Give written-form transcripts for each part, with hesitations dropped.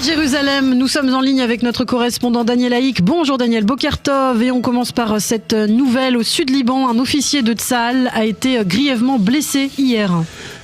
Jérusalem, nous sommes en ligne avec notre correspondant Daniel Haïk. Bonjour Daniel, Boker Tov. Et on commence par cette nouvelle au sud Liban. Un officier de Tsahal a été grièvement blessé hier.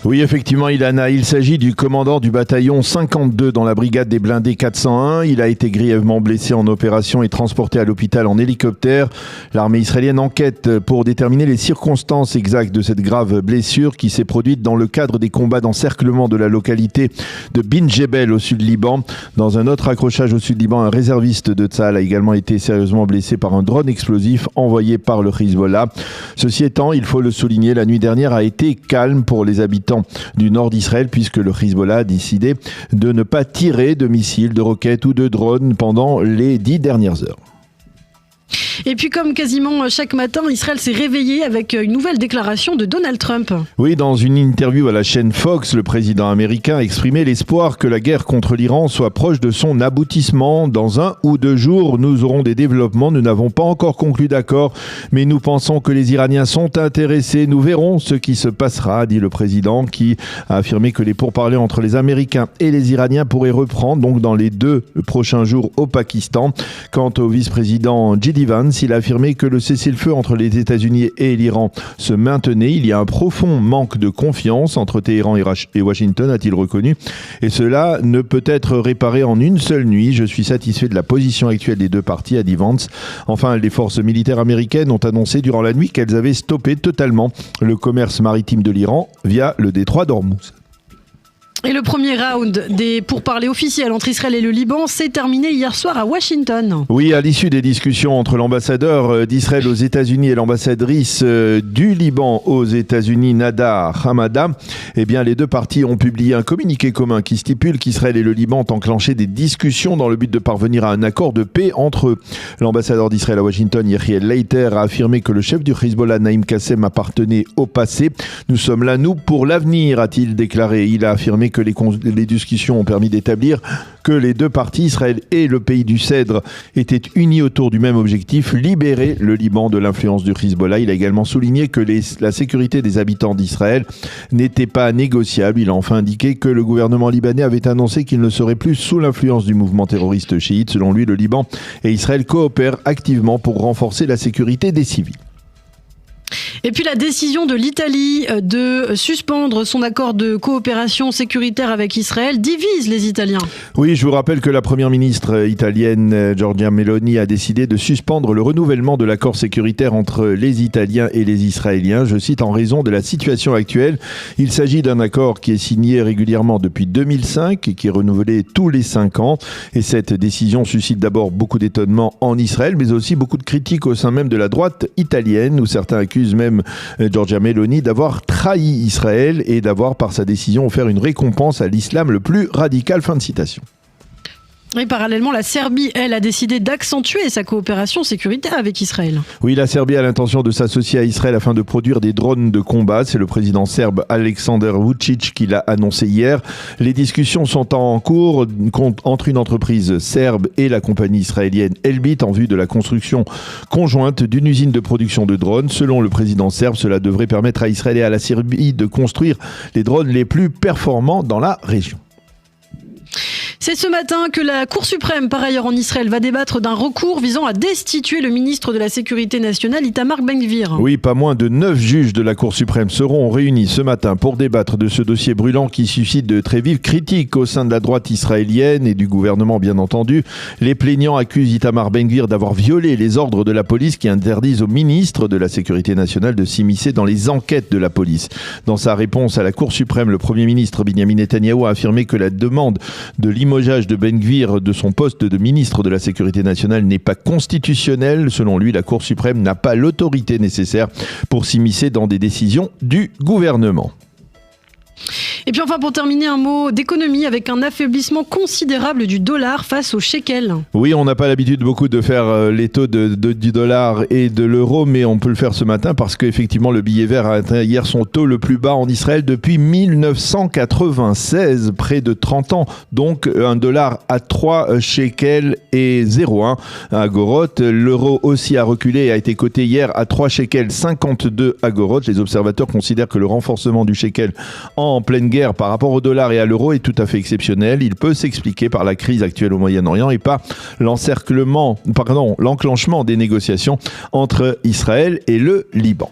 Oui, effectivement, Ilana, il s'agit du commandant du bataillon 52 dans la brigade des blindés 401. Il a été grièvement blessé en opération et transporté à l'hôpital en hélicoptère. L'armée israélienne enquête pour déterminer les circonstances exactes de cette grave blessure qui s'est produite dans le cadre des combats d'encerclement de la localité de Bin Jebel au sud Liban. Dans un autre accrochage au sud Liban, un réserviste de Tsahal a également été sérieusement blessé par un drone explosif envoyé par le Hezbollah. Ceci étant, il faut le souligner, la nuit dernière a été calme pour les habitants du nord d'Israël puisque le Hezbollah a décidé de ne pas tirer de missiles, de roquettes ou de drones pendant les 10 dernières heures. Et puis comme quasiment chaque matin, Israël s'est réveillé avec une nouvelle déclaration de Donald Trump. Oui, dans une interview à la chaîne Fox, le président américain a exprimé l'espoir que la guerre contre l'Iran soit proche de son aboutissement. Dans 1 ou 2 jours, nous aurons des développements. Nous n'avons pas encore conclu d'accord, mais nous pensons que les Iraniens sont intéressés. Nous verrons ce qui se passera, a dit le président, qui a affirmé que les pourparlers entre les Américains et les Iraniens pourraient reprendre donc dans les 2 prochains jours au Pakistan. Quant au vice-président J.D. Vance, il a affirmé que le cessez-le-feu entre les États-Unis et l'Iran se maintenait. Il y a un profond manque de confiance entre Téhéran et Washington, a-t-il reconnu. Et cela ne peut être réparé en une seule nuit. Je suis satisfait de la position actuelle des 2 parties, a dit Vance. Enfin, les forces militaires américaines ont annoncé durant la nuit qu'elles avaient stoppé totalement le commerce maritime de l'Iran via le détroit d'Ormuz. Et le premier round des pourparlers officiels entre Israël et le Liban s'est terminé hier soir à Washington. Oui, à l'issue des discussions entre l'ambassadeur d'Israël aux États-Unis et l'ambassadrice du Liban aux États-Unis, Nada Hamada, eh bien, les 2 parties ont publié un communiqué commun qui stipule qu'Israël et le Liban ont enclenché des discussions dans le but de parvenir à un accord de paix entre eux. L'ambassadeur d'Israël à Washington, Yechiel Leiter, a affirmé que le chef du Hezbollah, Naïm Kassem, appartenait au passé. Nous sommes là, nous, pour l'avenir, a-t-il déclaré. Il a affirmé que les discussions ont permis d'établir que les 2 parties, Israël et le pays du Cèdre, étaient unis autour du même objectif, libérer le Liban de l'influence du Hezbollah. Il a également souligné que la sécurité des habitants d'Israël n'était pas négociable. Il a enfin indiqué que le gouvernement libanais avait annoncé qu'il ne serait plus sous l'influence du mouvement terroriste chiite. Selon lui, le Liban et Israël coopèrent activement pour renforcer la sécurité des civils. Et puis la décision de l'Italie de suspendre son accord de coopération sécuritaire avec Israël divise les Italiens. Oui, je vous rappelle que la première ministre italienne Giorgia Meloni a décidé de suspendre le renouvellement de l'accord sécuritaire entre les Italiens et les Israéliens. Je cite, en raison de la situation actuelle. Il s'agit d'un accord qui est signé régulièrement depuis 2005 et qui est renouvelé tous les 5 ans. Et cette décision suscite d'abord beaucoup d'étonnement en Israël, mais aussi beaucoup de critiques au sein même de la droite italienne, où certains accusent même Giorgia Meloni d'avoir trahi Israël et d'avoir par sa décision offert une récompense à l'islam le plus radical. Fin de citation. Et parallèlement, la Serbie, elle, a décidé d'accentuer sa coopération sécuritaire avec Israël. Oui, la Serbie a l'intention de s'associer à Israël afin de produire des drones de combat. C'est le président serbe Aleksandar Vučić qui l'a annoncé hier. Les discussions sont en cours entre une entreprise serbe et la compagnie israélienne Elbit en vue de la construction conjointe d'une usine de production de drones. Selon le président serbe, cela devrait permettre à Israël et à la Serbie de construire les drones les plus performants dans la région. C'est ce matin que la Cour suprême, par ailleurs en Israël, va débattre d'un recours visant à destituer le ministre de la Sécurité nationale, Itamar Ben-Gvir. Oui, pas moins de 9 juges de la Cour suprême seront réunis ce matin pour débattre de ce dossier brûlant qui suscite de très vives critiques au sein de la droite israélienne et du gouvernement, bien entendu. Les plaignants accusent Itamar Ben-Gvir d'avoir violé les ordres de la police qui interdisent au ministre de la Sécurité nationale de s'immiscer dans les enquêtes de la police. Dans sa réponse à la Cour suprême, le Premier ministre Benyamin Netanyahou a affirmé que la demande de limogeage de Ben-Gvir de son poste de ministre de la Sécurité nationale n'est pas constitutionnel. Selon lui, la Cour suprême n'a pas l'autorité nécessaire pour s'immiscer dans des décisions du gouvernement. Et puis enfin, pour terminer, un mot d'économie avec un affaiblissement considérable du dollar face au shekel. Oui, on n'a pas l'habitude beaucoup de faire les taux du dollar et de l'euro, mais on peut le faire ce matin parce qu'effectivement, le billet vert a atteint hier son taux le plus bas en Israël depuis 1996, près de 30 ans. Donc, un dollar à 3 shekels et 0,1 agorot. L'euro aussi a reculé et a été coté hier à 3 shekels 52 agorot. Les observateurs considèrent que le renforcement du shekel en pleine guerre guerre par rapport au dollar et à l'euro est tout à fait exceptionnel. Il peut s'expliquer par la crise actuelle au Moyen-Orient et par l'enclenchement des négociations entre Israël et le Liban.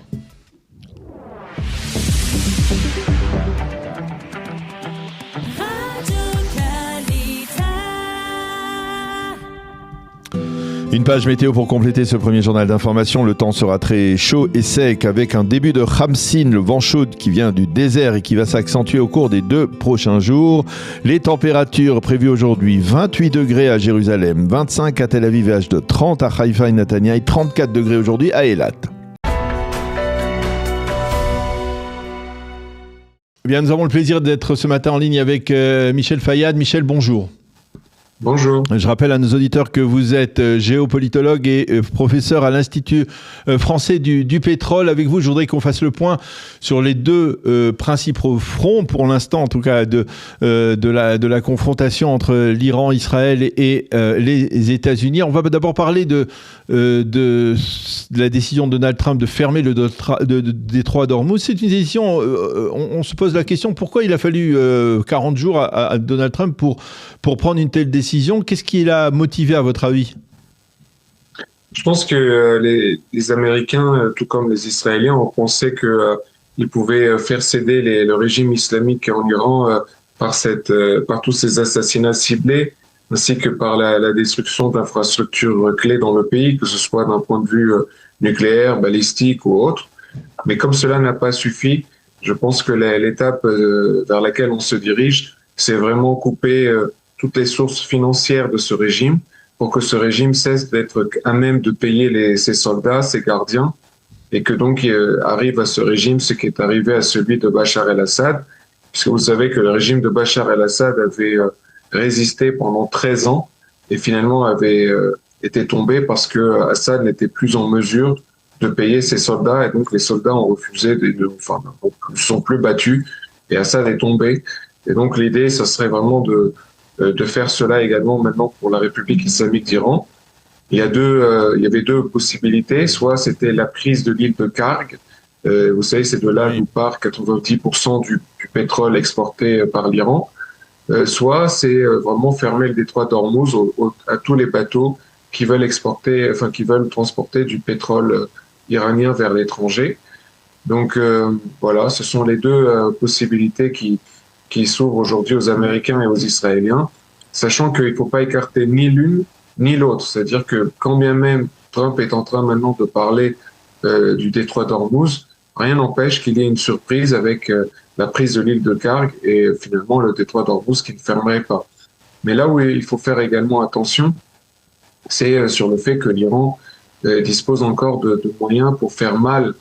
Une page météo pour compléter ce premier journal d'information. Le temps sera très chaud et sec avec un début de Khamsin, le vent chaud qui vient du désert et qui va s'accentuer au cours des 2 prochains jours. Les températures prévues aujourd'hui, 28 degrés à Jérusalem, 25 à Tel Aviv et Ashdod, 30 à Haïfa et Netanya, 34 degrés aujourd'hui à Eilat. Eh bien, nous avons le plaisir d'être ce matin en ligne avec Michel Fayad. Michel, bonjour. Bonjour. Je rappelle à nos auditeurs que vous êtes géopolitologue et professeur à l'Institut français du pétrole. Avec vous, je voudrais qu'on fasse le point sur les 2 principaux fronts, pour l'instant en tout cas, de la confrontation entre l'Iran, Israël et les États-Unis. On va d'abord parler de la décision de Donald Trump de fermer le détroit d'Ormuz. C'est une décision, on se pose la question, pourquoi il a fallu 40 jours à Donald Trump pour prendre une telle décision? Qu'est-ce qui l'a motivé à votre avis? Je pense que les Américains, tout comme les Israéliens, ont pensé qu'ils pouvaient faire céder le régime islamique en Iran par tous ces assassinats ciblés, ainsi que par la destruction d'infrastructures clés dans le pays, que ce soit d'un point de vue nucléaire, balistique ou autre. Mais comme cela n'a pas suffi, je pense que l'étape vers laquelle on se dirige, c'est vraiment couper toutes les sources financières de ce régime pour que ce régime cesse d'être à même de payer ses soldats, ses gardiens, et que donc arrive à ce régime ce qui est arrivé à celui de Bachar el-Assad, puisque vous savez que le régime de Bachar el-Assad avait résisté pendant 13 ans et finalement avait été tombé parce que Assad n'était plus en mesure de payer ses soldats, et donc les soldats ont refusé, ne sont plus battus, et Assad est tombé. Et donc l'idée, ça serait vraiment de faire cela également maintenant pour la République islamique d'Iran. Il y avait 2 possibilités. Soit c'était la prise de l'île de Karg. Vous savez, c'est de là d'où part 90% du pétrole exporté par l'Iran. Soit c'est vraiment fermer le détroit d'Ormuz à tous les bateaux qui veulent transporter du pétrole iranien vers l'étranger. Donc voilà, ce sont les 2 possibilités qui s'ouvre aujourd'hui aux Américains et aux Israéliens, sachant qu'il ne faut pas écarter ni l'une ni l'autre. C'est-à-dire que quand bien même Trump est en train maintenant de parler du détroit d'Ormuz, rien n'empêche qu'il y ait une surprise avec la prise de l'île de Karg et finalement le détroit d'Ormuz qui ne fermerait pas. Mais là où il faut faire également attention, c'est sur le fait que l'Iran dispose encore de moyens pour faire mal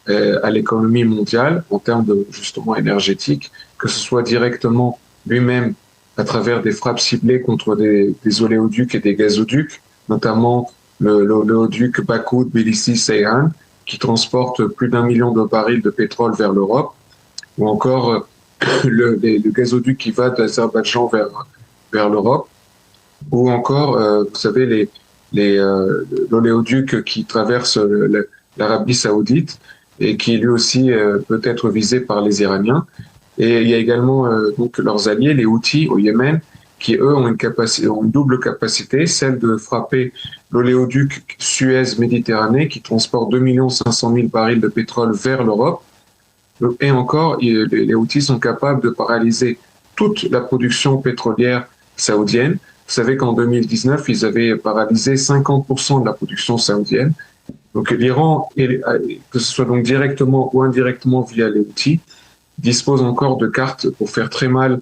à l'économie mondiale en termes justement énergétiques, que ce soit directement lui-même à travers des frappes ciblées contre des oléoducs et des gazoducs, notamment l'oléoduc Bakou-Tbilissi-Ceyhan, qui transporte plus d'1 million de barils de pétrole vers l'Europe, ou encore le gazoduc qui va d'Azerbaïdjan vers l'Europe, ou encore, vous savez, l'oléoduc qui traverse l'Arabie Saoudite et qui lui aussi peut être visé par les Iraniens. Et il y a également donc leurs alliés, les Houthis au Yémen, qui eux ont une double capacité, celle de frapper l'oléoduc Suez-Méditerranée qui transporte 2 500 000 barils de pétrole vers l'Europe. Et encore, les Houthis sont capables de paralyser toute la production pétrolière saoudienne. Vous savez qu'en 2019, ils avaient paralysé 50% de la production saoudienne. Donc l'Iran, que ce soit donc directement ou indirectement via les Houthis, dispose encore de cartes pour faire très mal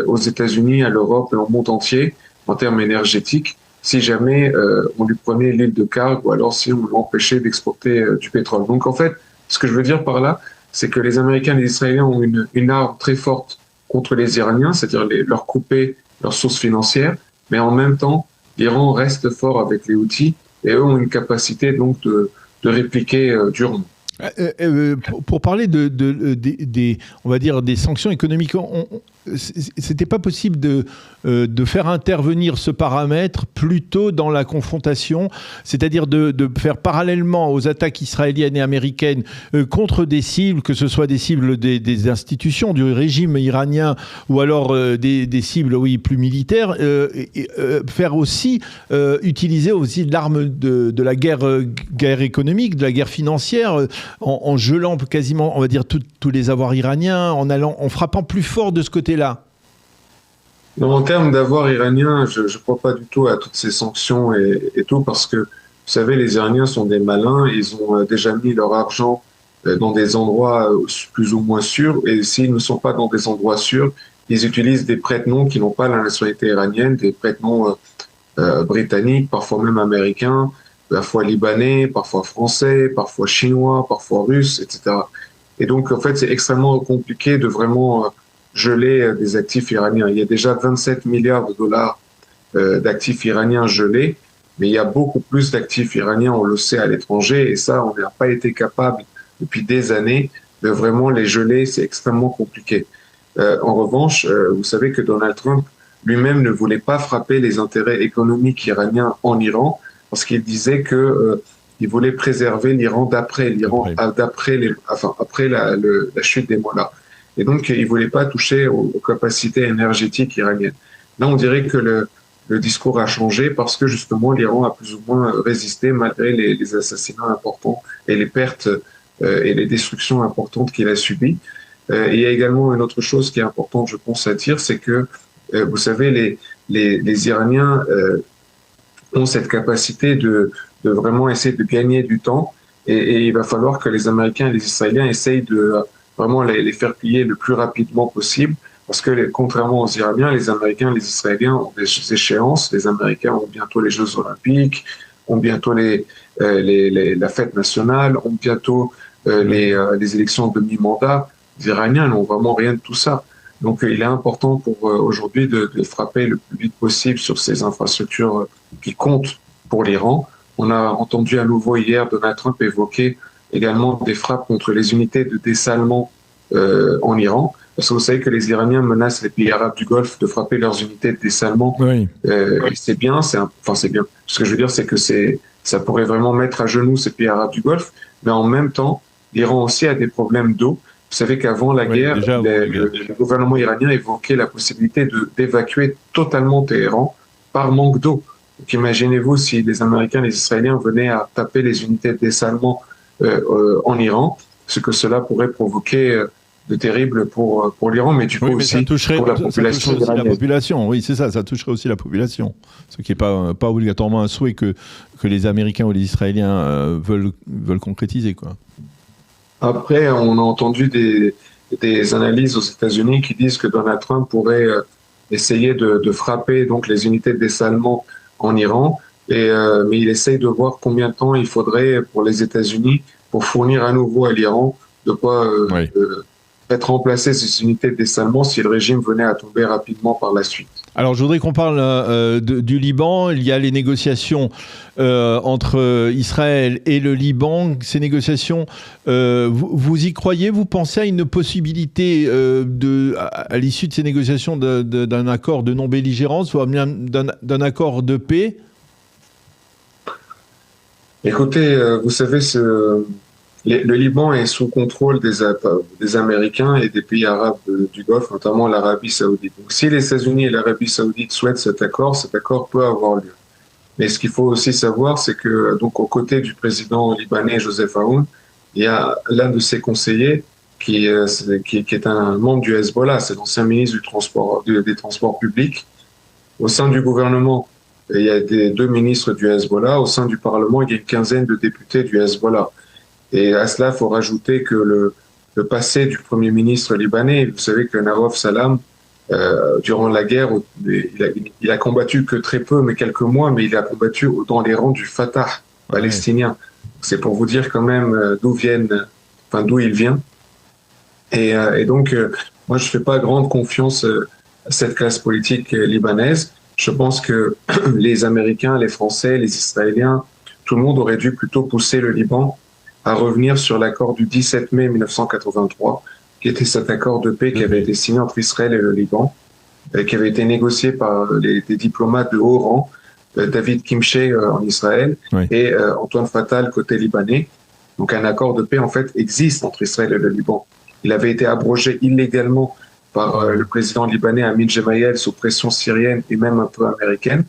aux États-Unis, à l'Europe et au monde entier en termes énergétiques, si jamais on lui prenait l'île de Karg ou alors si on l'empêchait d'exporter du pétrole. Donc en fait, ce que je veux dire par là, c'est que les Américains et les Israéliens ont une arme très forte contre les Iraniens, c'est-à-dire leur couper leurs sources financières, mais en même temps, l'Iran reste fort avec les Houthis et eux ont une capacité donc de répliquer durement. Pour parler on va dire des sanctions économiques, c'était pas possible de faire intervenir ce paramètre plutôt dans la confrontation, c'est-à-dire de faire parallèlement aux attaques israéliennes et américaines contre des cibles, que ce soit des cibles des institutions du régime iranien ou alors des cibles plus militaires, faire aussi utiliser aussi l'arme de la guerre économique, de la guerre financière, en gelant quasiment, on va dire, tous les avoirs iraniens, en frappant plus fort de ce côté-là. Non, en termes d'avoirs iraniens, je ne crois pas du tout à toutes ces sanctions et tout, parce que, vous savez, les Iraniens sont des malins, ils ont déjà mis leur argent dans des endroits plus ou moins sûrs, et s'ils ne sont pas dans des endroits sûrs, ils utilisent des prête-noms qui n'ont pas la nationalité iranienne, des prête-noms britanniques, parfois même américains, parfois libanais, parfois français, parfois chinois, parfois russes, etc. Et donc, en fait, c'est extrêmement compliqué de vraiment geler des actifs iraniens. Il y a déjà 27 milliards de dollars d'actifs iraniens gelés, mais il y a beaucoup plus d'actifs iraniens, on le sait, à l'étranger, et ça, on n'a pas été capable depuis des années de vraiment les geler, c'est extrêmement compliqué. En revanche, vous savez que Donald Trump lui-même ne voulait pas frapper les intérêts économiques iraniens en Iran, parce qu'il disait que il voulait préserver l'Iran après la chute des mollahs. Et donc, il voulait pas toucher aux capacités énergétiques iraniennes. Là, on dirait que le discours a changé parce que justement, l'Iran a plus ou moins résisté malgré les assassinats importants et les pertes et les destructions importantes qu'il a subies. Et il y a également une autre chose qui est importante, je pense, à dire, c'est que, vous savez, les Iraniens ont cette capacité de vraiment essayer de gagner du temps, et il va falloir que les Américains et les Israéliens essayent de vraiment les faire plier le plus rapidement possible, parce que contrairement aux Iraniens, les Américains et les Israéliens ont des échéances. Les Américains ont bientôt les Jeux Olympiques, ont bientôt la fête nationale, ont bientôt les élections de mi-mandat. Les Iraniens n'ont vraiment rien de tout ça. Donc, il est important pour aujourd'hui de frapper le plus vite possible sur ces infrastructures qui comptent pour l'Iran. On a entendu à nouveau hier Donald Trump évoquer également des frappes contre les unités de dessalement en Iran. Parce que vous savez que les Iraniens menacent les pays arabes du Golfe de frapper leurs unités de dessalement. Oui. C'est bien, c'est bien. Ce que je veux dire, c'est que ça pourrait vraiment mettre à genoux ces pays arabes du Golfe. Mais en même temps, l'Iran aussi a des problèmes d'eau. Vous savez qu'avant la guerre, le gouvernement iranien évoquait la possibilité d'évacuer totalement Téhéran par manque d'eau. Donc imaginez-vous si les Américains et les Israéliens venaient à taper les unités de dessalement en Iran, ce que cela pourrait provoquer de terrible pour l'Iran, mais du coup aussi pour la population iranienne. Oui, c'est ça, ça toucherait aussi la population. Ce qui n'est pas obligatoirement un souhait que les Américains ou les Israéliens veulent concrétiser, quoi. Après, on a entendu des analyses aux États-Unis qui disent que Donald Trump pourrait essayer de frapper donc les unités de dessalement en Iran, mais il essaye de voir combien de temps il faudrait pour les États-Unis pour fournir à nouveau à l'Iran de quoi être remplacer ces unités de dessalement si le régime venait à tomber rapidement par la suite. Alors, je voudrais qu'on parle du Liban. Il y a les négociations entre Israël et le Liban. Ces négociations, vous y croyez? Vous pensez à une possibilité à l'issue de ces négociations d'un accord de non-belligérance ou d'un accord de paix? Écoutez, vous savez, le Liban est sous contrôle des Américains et des pays arabes du Golfe, notamment l'Arabie Saoudite. Donc, si les États-Unis et l'Arabie Saoudite souhaitent cet accord peut avoir lieu. Mais ce qu'il faut aussi savoir, c'est que, donc, aux côtés du président libanais Joseph Aoun, il y a l'un de ses conseillers qui est un membre du Hezbollah, c'est l'ancien ministre des Transports publics. Au sein du gouvernement, il y a deux ministres du Hezbollah. Au sein du Parlement, il y a une quinzaine de députés du Hezbollah. Et à cela, il faut rajouter que le passé du Premier ministre libanais, vous savez que Narouf Salam, durant la guerre, il a combattu que très peu, mais quelques mois, mais il a combattu dans les rangs du Fatah palestinien. C'est pour vous dire quand même d'où il vient. Et donc, moi, je fais pas grande confiance à cette classe politique libanaise. Je pense que les Américains, les Français, les Israéliens, tout le monde aurait dû plutôt pousser le Liban à revenir sur l'accord du 17 mai 1983, qui était cet accord de paix qui avait été signé entre Israël et le Liban, qui avait été négocié par des diplomates de haut rang, David Kimche en Israël et Antoine Fatal côté libanais. Donc un accord de paix en fait existe entre Israël et le Liban. Il avait été abrogé illégalement par le président libanais Amin Gemayel sous pression syrienne et même un peu américaine.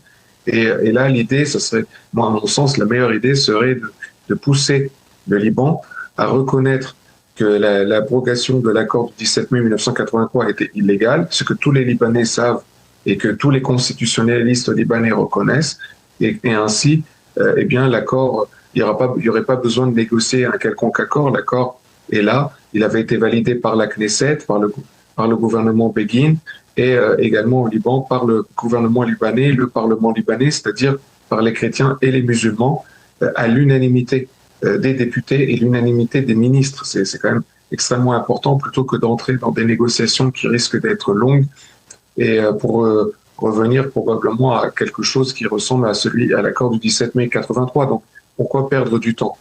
Et là, l'idée, ce serait, moi, à mon sens, la meilleure idée serait de pousser le Liban à reconnaître que l'abrogation de l'accord du 17 mai 1983 était illégale, ce que tous les Libanais savent et que tous les constitutionnalistes libanais reconnaissent. Et ainsi, eh bien, l'accord, il n'y aurait pas besoin de négocier un quelconque accord. L'accord est là. Il avait été validé par la Knesset, par le gouvernement Begin, et également au Liban par le gouvernement libanais, le Parlement libanais, c'est-à-dire par les chrétiens et les musulmans, à l'unanimité des députés et l'unanimité des ministres. C'est quand même extrêmement important plutôt que d'entrer dans des négociations qui risquent d'être longues et pour revenir probablement à quelque chose qui ressemble à l'accord du 17 mai 83. Donc, pourquoi perdre du temps?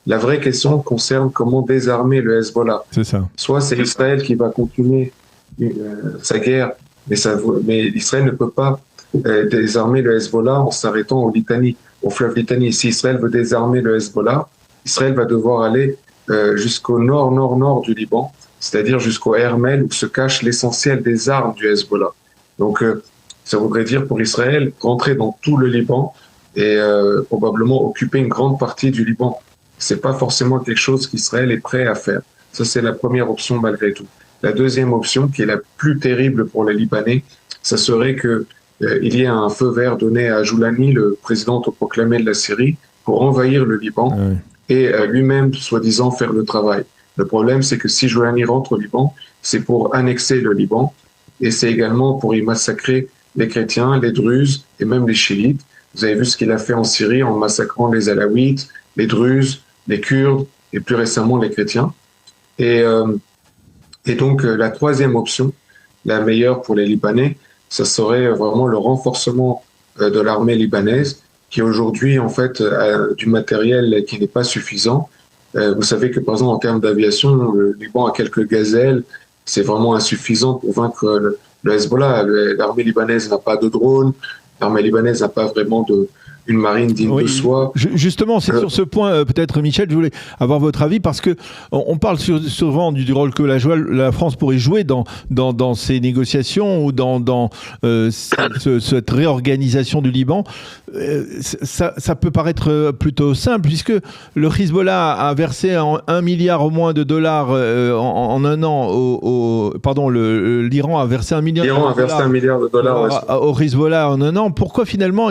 La vraie question concerne comment désarmer le Hezbollah. C'est ça. Soit c'est Israël qui va continuer sa guerre, mais Israël ne peut pas désarmer le Hezbollah en s'arrêtant au fleuve Litani. Si Israël veut désarmer le Hezbollah, Israël va devoir aller jusqu'au nord du Liban, c'est-à-dire jusqu'au Hermel où se cache l'essentiel des armes du Hezbollah. Donc ça voudrait dire pour Israël rentrer dans tout le Liban et probablement occuper une grande partie du Liban. C'est pas forcément quelque chose qu'Israël est prêt à faire. Ça, c'est la première option malgré tout. La deuxième option, qui est la plus terrible pour les Libanais, ça serait que il y ait un feu vert donné à Joulani, le président autoproclamé de la Syrie, pour envahir le Liban et lui-même, soi-disant, faire le travail. Le problème, c'est que si Joulani rentre au Liban, c'est pour annexer le Liban et c'est également pour y massacrer les chrétiens, les druzes et même les chiites. Vous avez vu ce qu'il a fait en Syrie en massacrant les alaouites, les druzes, les Kurdes et plus récemment les chrétiens. Et donc la troisième option, la meilleure pour les Libanais, ça serait vraiment le renforcement de l'armée libanaise qui aujourd'hui en fait a du matériel qui n'est pas suffisant. Vous savez que par exemple en termes d'aviation, le Liban a quelques gazelles, c'est vraiment insuffisant pour vaincre le Hezbollah. L'armée libanaise n'a pas de drones, l'armée libanaise n'a pas vraiment une marine digne de soi. Justement, c'est sur ce point, peut-être, Michel, je voulais avoir votre avis, parce que on parle souvent du rôle que la France pourrait jouer dans ces négociations ou dans cette réorganisation du Liban. Ça peut paraître plutôt simple, puisque le Hezbollah a versé 1 milliard au moins de dollars en un an. L'Iran a versé 1 milliard de dollars au Hezbollah en un an. Pourquoi finalement,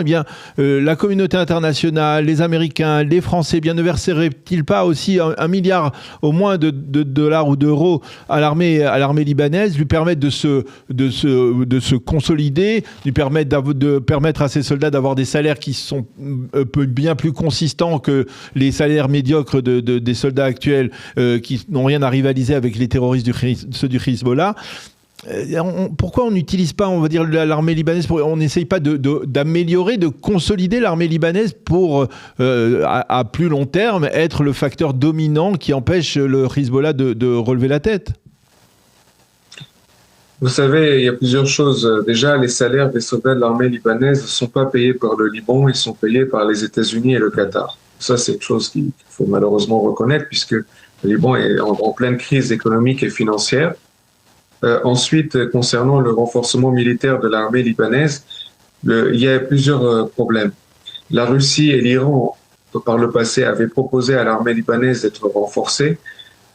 la communauté internationale, les Américains, les Français, ne verseraient-ils pas aussi 1 milliard au moins de dollars ou d'euros à l'armée libanaise, lui permettre de se consolider, lui permettre à ses soldats d'avoir des salaires qui sont bien plus consistants que les salaires médiocres des soldats actuels qui n'ont rien à rivaliser avec les terroristes ceux du Hezbollah. Pourquoi on n'utilise pas, on va dire, l'armée libanaise, on n'essaye pas d'améliorer, de consolider l'armée libanaise pour, à plus long terme, être le facteur dominant qui empêche le Hezbollah de relever la tête? Vous savez, il y a plusieurs choses. Déjà, les salaires des soldats de l'armée libanaise ne sont pas payés par le Liban, ils sont payés par les États-Unis et le Qatar. Ça, c'est une chose qu'il faut malheureusement reconnaître, puisque le Liban est en pleine crise économique et financière. Ensuite, concernant le renforcement militaire de l'armée libanaise, il y a plusieurs problèmes. La Russie et l'Iran, par le passé, avaient proposé à l'armée libanaise d'être renforcée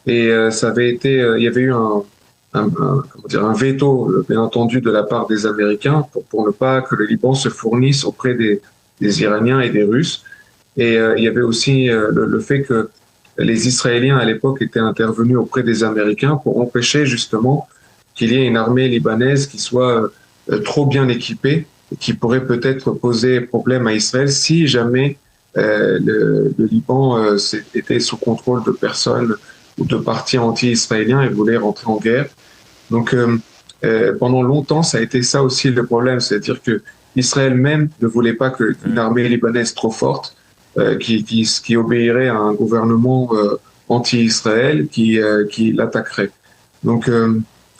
et il y avait eu un veto, bien entendu, de la part des Américains pour ne pas que le Liban se fournisse auprès des Iraniens et des Russes. Et il y avait aussi le fait que les Israéliens, à l'époque, étaient intervenus auprès des Américains pour empêcher justement qu'il y ait une armée libanaise qui soit trop bien équipée et qui pourrait peut-être poser problème à Israël si jamais le Liban était sous contrôle de personnes ou de partis anti-israéliens et voulait rentrer en guerre. Donc pendant longtemps, ça a été ça aussi le problème, c'est-à-dire que Israël même ne voulait pas qu'une armée libanaise trop forte qui obéirait à un gouvernement anti-Israël qui l'attaquerait. Donc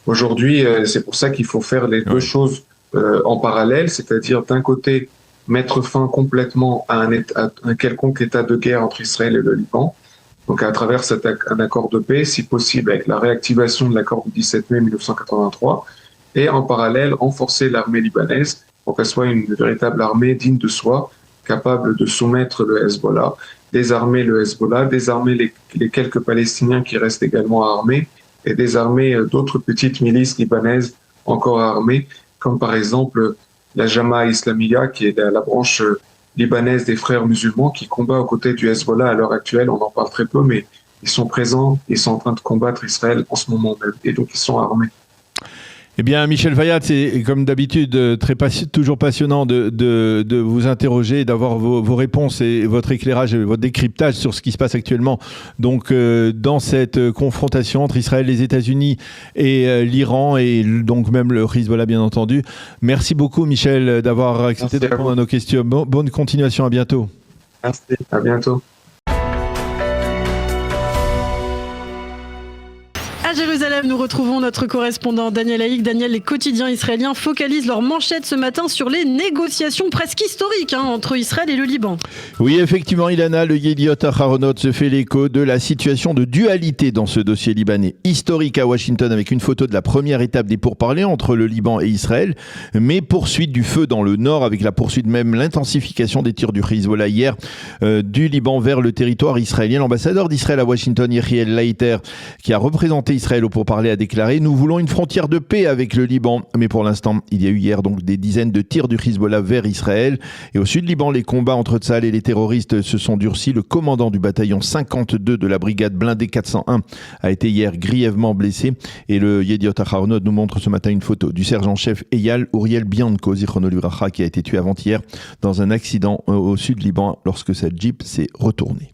aujourd'hui, c'est pour ça qu'il faut faire les deux choses en parallèle, c'est-à-dire d'un côté mettre fin complètement à un quelconque état de guerre entre Israël et le Liban, donc à travers un accord de paix, si possible avec la réactivation de l'accord du 17 mai 1983, et en parallèle renforcer l'armée libanaise pour qu'elle soit une véritable armée digne de soi, capable de soumettre le Hezbollah, désarmer le Hezbollah, désarmer les quelques Palestiniens qui restent également armés, et désarmer d'autres petites milices libanaises encore armées, comme par exemple la Jama'a Islamiyya, qui est la branche libanaise des frères musulmans qui combat aux côtés du Hezbollah à l'heure actuelle. On en parle très peu, mais ils sont présents, ils sont en train de combattre Israël en ce moment même, et donc ils sont armés. Eh bien, Michel Fayad, c'est comme d'habitude toujours passionnant de vous interroger, d'avoir vos réponses et votre éclairage et votre décryptage sur ce qui se passe actuellement. Donc, dans cette confrontation entre Israël, les États-Unis et l'Iran, et donc même le Hezbollah, bien entendu. Merci beaucoup, Michel, d'avoir accepté de répondre à nos questions. Bonne continuation, à bientôt. Merci, à bientôt. À Jérusalem, nous retrouvons notre correspondant Daniel Haïk. Daniel, les quotidiens israéliens focalisent leur manchette ce matin sur les négociations presque historiques entre Israël et le Liban. Oui, effectivement, Ilana, le Yediot Aharonot se fait l'écho de la situation de dualité dans ce dossier libanais. Historique à Washington, avec une photo de la première étape des pourparlers entre le Liban et Israël, mais poursuite du feu dans le nord, avec la poursuite même l'intensification des tirs du Hezbollah hier du Liban vers le territoire israélien. L'ambassadeur d'Israël à Washington, Yechiel Leiter, qui a représenté Israël au pourparlers, a déclaré: nous voulons une frontière de paix avec le Liban. Mais pour l'instant, il y a eu hier donc des dizaines de tirs du Hezbollah vers Israël. Et au sud Liban, les combats entre Tsahal et les terroristes se sont durcis. Le commandant du bataillon 52 de la brigade blindée 401 a été hier grièvement blessé. Et le Yediot Aharonot nous montre ce matin une photo du sergent-chef Eyal Uriel Bianco, Zichrono Livracha, qui a été tué avant-hier dans un accident au sud Liban lorsque sa Jeep s'est retournée.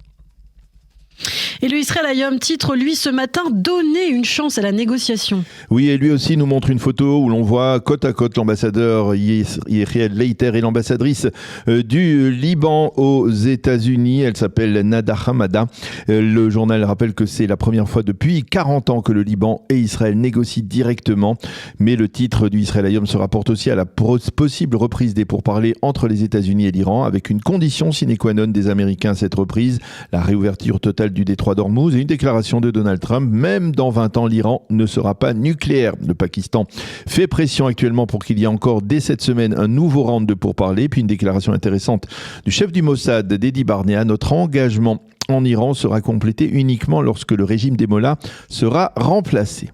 Et le Israël Hayom titre, lui, ce matin, donner une chance à la négociation. Oui, et lui aussi nous montre une photo où l'on voit côte à côte l'ambassadeur Yechiel Leiter et l'ambassadrice du Liban aux États-Unis. Elle s'appelle Nada Hamada. Le journal rappelle que c'est la première fois depuis 40 ans que le Liban et Israël négocient directement. Mais le titre du Israël Hayom se rapporte aussi à la possible reprise des pourparlers entre les États-Unis et l'Iran, avec une condition sine qua non des Américains à cette reprise, la réouverture totale du détroit d'Ormuz et une déclaration de Donald Trump: même dans 20 ans, l'Iran ne sera pas nucléaire. Le Pakistan fait pression actuellement pour qu'il y ait encore dès cette semaine un nouveau round de pourparlers. Puis une déclaration intéressante du chef du Mossad, Dedi Barnea: notre engagement en Iran sera complété uniquement lorsque le régime des mollahs sera remplacé.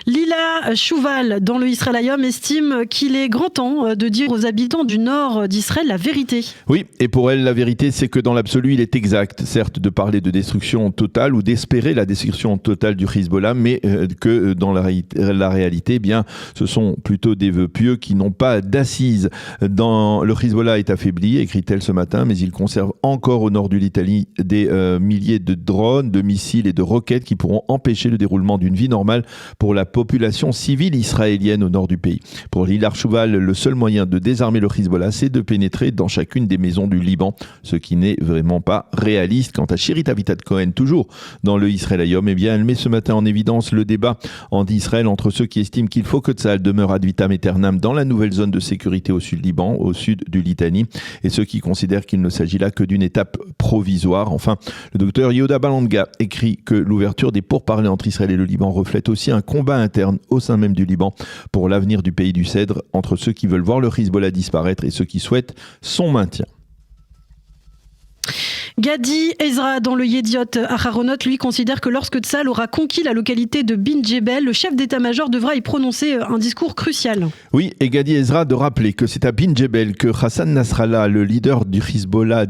Lila Chouval, dans le Israël Hayom, estime qu'il est grand temps de dire aux habitants du nord d'Israël la vérité. Oui, et pour elle, la vérité, c'est que dans l'absolu, il est exact, certes, de parler de destruction totale ou d'espérer la destruction totale du Hezbollah, mais que dans la réalité, eh bien, ce sont plutôt des vœux pieux qui n'ont pas d'assises. Le Hezbollah est affaibli, écrit-elle ce matin, mais il conserve encore au nord de l'Italie des milliers de drones, de missiles et de roquettes qui pourront empêcher le déroulement d'une vie normale pour la population civile israélienne au nord du pays. Pour Lila Chouval, le seul moyen de désarmer le Hezbollah, c'est de pénétrer dans chacune des maisons du Liban, ce qui n'est vraiment pas réaliste. Quant à Shirit Avitat Cohen, toujours dans le Israël Hayom, eh bien, elle met ce matin en évidence le débat en Israël entre ceux qui estiment qu'il faut que Tsahal demeure ad vitam aeternam dans la nouvelle zone de sécurité au sud Liban, au sud du Litanie, et ceux qui considèrent qu'il ne s'agit là que d'une étape provisoire. Enfin, le docteur Yehuda Balanga écrit que l'ouverture des pourparlers entre Israël et le Liban reflète aussi un combat interne au sein même du Liban pour l'avenir du pays du Cèdre, entre ceux qui veulent voir le Hezbollah disparaître et ceux qui souhaitent son maintien. Gadi Ezra, dans le Yediot Aharonot, lui considère que lorsque Tsahal aura conquis la localité de Bin Jebel, le chef d'état-major devra y prononcer un discours crucial. Oui, et Gadi Ezra de rappeler que c'est à Bin Jebel que Hassan Nasrallah, le leader du Hezbollah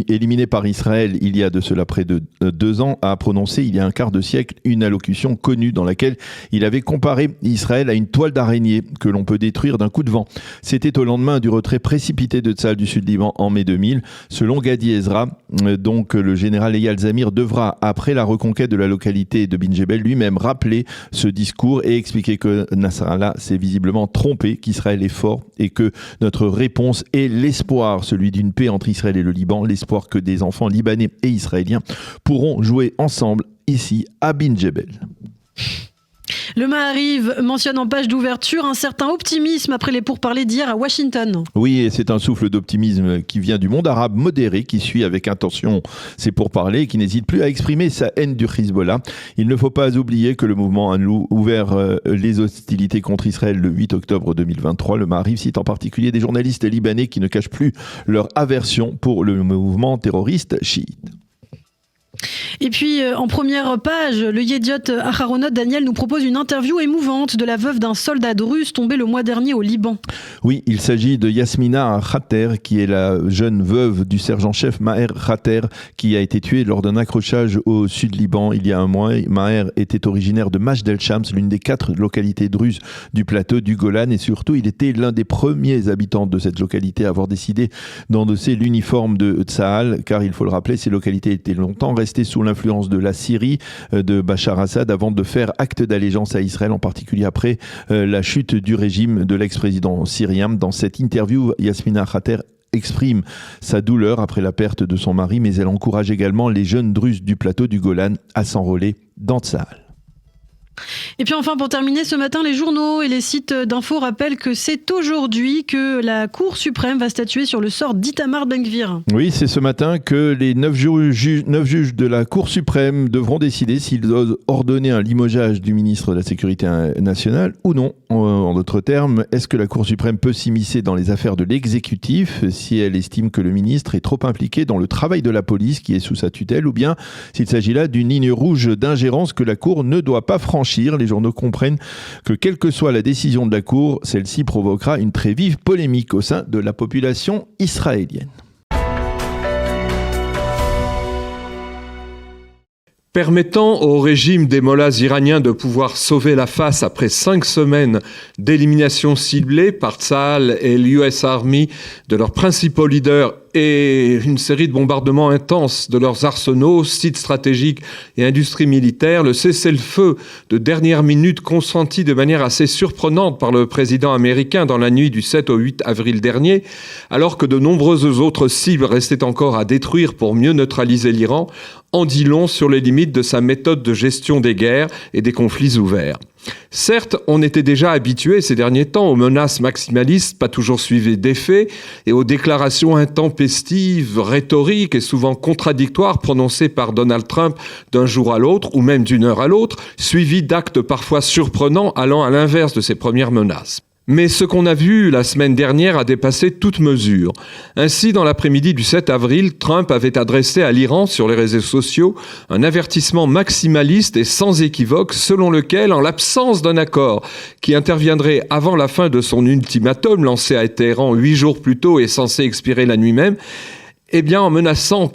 éliminé par Israël il y a de cela près de 2 ans, a prononcé il y a un quart de siècle une allocution connue dans laquelle il avait comparé Israël à une toile d'araignée que l'on peut détruire d'un coup de vent. C'était au lendemain du retrait précipité de Tsahal du Sud-Liban en mai 2000. Selon Gadi Ezra, Donc le général Eyal Zamir devra, après la reconquête de la localité de Bin Jebel, lui-même rappeler ce discours et expliquer que Nasrallah s'est visiblement trompé, qu'Israël est fort et que notre réponse est l'espoir, celui d'une paix entre Israël et le Liban, l'espoir que des enfants libanais et israéliens pourront jouer ensemble ici à Bin Jebel. Le Maariv mentionne en page d'ouverture un certain optimisme après les pourparlers d'hier à Washington. Oui, et c'est un souffle d'optimisme qui vient du monde arabe modéré, qui suit avec intention ces pourparlers et qui n'hésite plus à exprimer sa haine du Hezbollah. Il ne faut pas oublier que le mouvement a ouvert les hostilités contre Israël le 8 octobre 2023. Le Maariv cite en particulier des journalistes libanais qui ne cachent plus leur aversion pour le mouvement terroriste chiite. Et puis, en première page, le Yediot Aharonot Daniel nous propose une interview émouvante de la veuve d'un soldat russe tombé le mois dernier au Liban. Oui, il s'agit de Yasmina Khater, qui est la jeune veuve du sergent-chef Maher Khater, qui a été tué lors d'un accrochage au sud-Liban il y a un mois. Maher était originaire de Majd el-Shams, l'une des 4 localités druzes du plateau du Golan, et surtout, il était l'un des premiers habitants de cette localité à avoir décidé d'endosser l'uniforme de Tsahal, car il faut le rappeler, ces localités étaient longtemps restées sous l'influence de la Syrie, de Bachar Assad, avant de faire acte d'allégeance à Israël, en particulier après la chute du régime de l'ex-président syrien. Dans cette interview, Yasmina Khater exprime sa douleur après la perte de son mari, mais elle encourage également les jeunes Druzes du plateau du Golan à s'enrôler dans Tsahal. Et puis enfin, pour terminer, ce matin, les journaux et les sites d'infos rappellent que c'est aujourd'hui que la Cour suprême va statuer sur le sort d'Itamar Ben-Gvir. Oui, c'est ce matin que les 9 juges de la Cour suprême devront décider s'ils osent ordonner un limogeage du ministre de la Sécurité nationale ou non. En d'autres termes, est-ce que la Cour suprême peut s'immiscer dans les affaires de l'exécutif si elle estime que le ministre est trop impliqué dans le travail de la police qui est sous sa tutelle, ou bien s'il s'agit là d'une ligne rouge d'ingérence que la Cour ne doit pas franchir? Les journaux comprennent que quelle que soit la décision de la Cour, celle-ci provoquera une très vive polémique au sein de la population israélienne. Permettant au régime des mollahs iraniens de pouvoir sauver la face après 5 semaines d'élimination ciblée par Tsahal et l'US Army de leurs principaux leaders et une série de bombardements intenses de leurs arsenaux, sites stratégiques et industries militaires, le cessez-le-feu de dernière minute consenti de manière assez surprenante par le président américain dans la nuit du 7 au 8 avril dernier, alors que de nombreuses autres cibles restaient encore à détruire pour mieux neutraliser l'Iran, en dit long sur les limites de sa méthode de gestion des guerres et des conflits ouverts. Certes, on était déjà habitué ces derniers temps aux menaces maximalistes, pas toujours suivies d'effets, et aux déclarations intempestives, rhétoriques et souvent contradictoires prononcées par Donald Trump d'un jour à l'autre, ou même d'une heure à l'autre, suivies d'actes parfois surprenants allant à l'inverse de ces premières menaces. Mais ce qu'on a vu la semaine dernière a dépassé toute mesure. Ainsi, dans l'après-midi du 7 avril, Trump avait adressé à l'Iran sur les réseaux sociaux un avertissement maximaliste et sans équivoque selon lequel, en l'absence d'un accord qui interviendrait avant la fin de son ultimatum lancé à Téhéran 8 jours plus tôt et censé expirer la nuit même, eh bien, en menaçant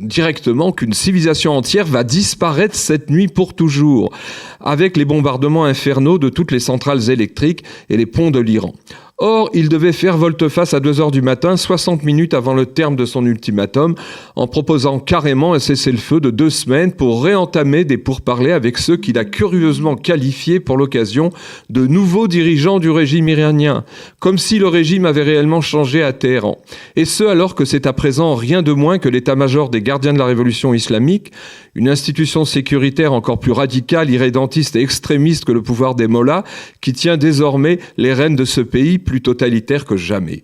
directement qu'une civilisation entière va disparaître cette nuit pour toujours, avec les bombardements infernaux de toutes les centrales électriques et les ponts de l'Iran. Or, il devait faire volte-face à 2h du matin, 60 minutes avant le terme de son ultimatum, en proposant carrément un cessez-le-feu de 2 semaines pour réentamer des pourparlers avec ceux qu'il a curieusement qualifiés pour l'occasion de nouveaux dirigeants du régime iranien, comme si le régime avait réellement changé à Téhéran. Et ce, alors que c'est à présent rien de moins que l'état-major des gardiens de la révolution islamique, une institution sécuritaire encore plus radicale, irrédentiste et extrémiste que le pouvoir des mollahs, qui tient désormais les rênes de ce pays plus totalitaire que jamais.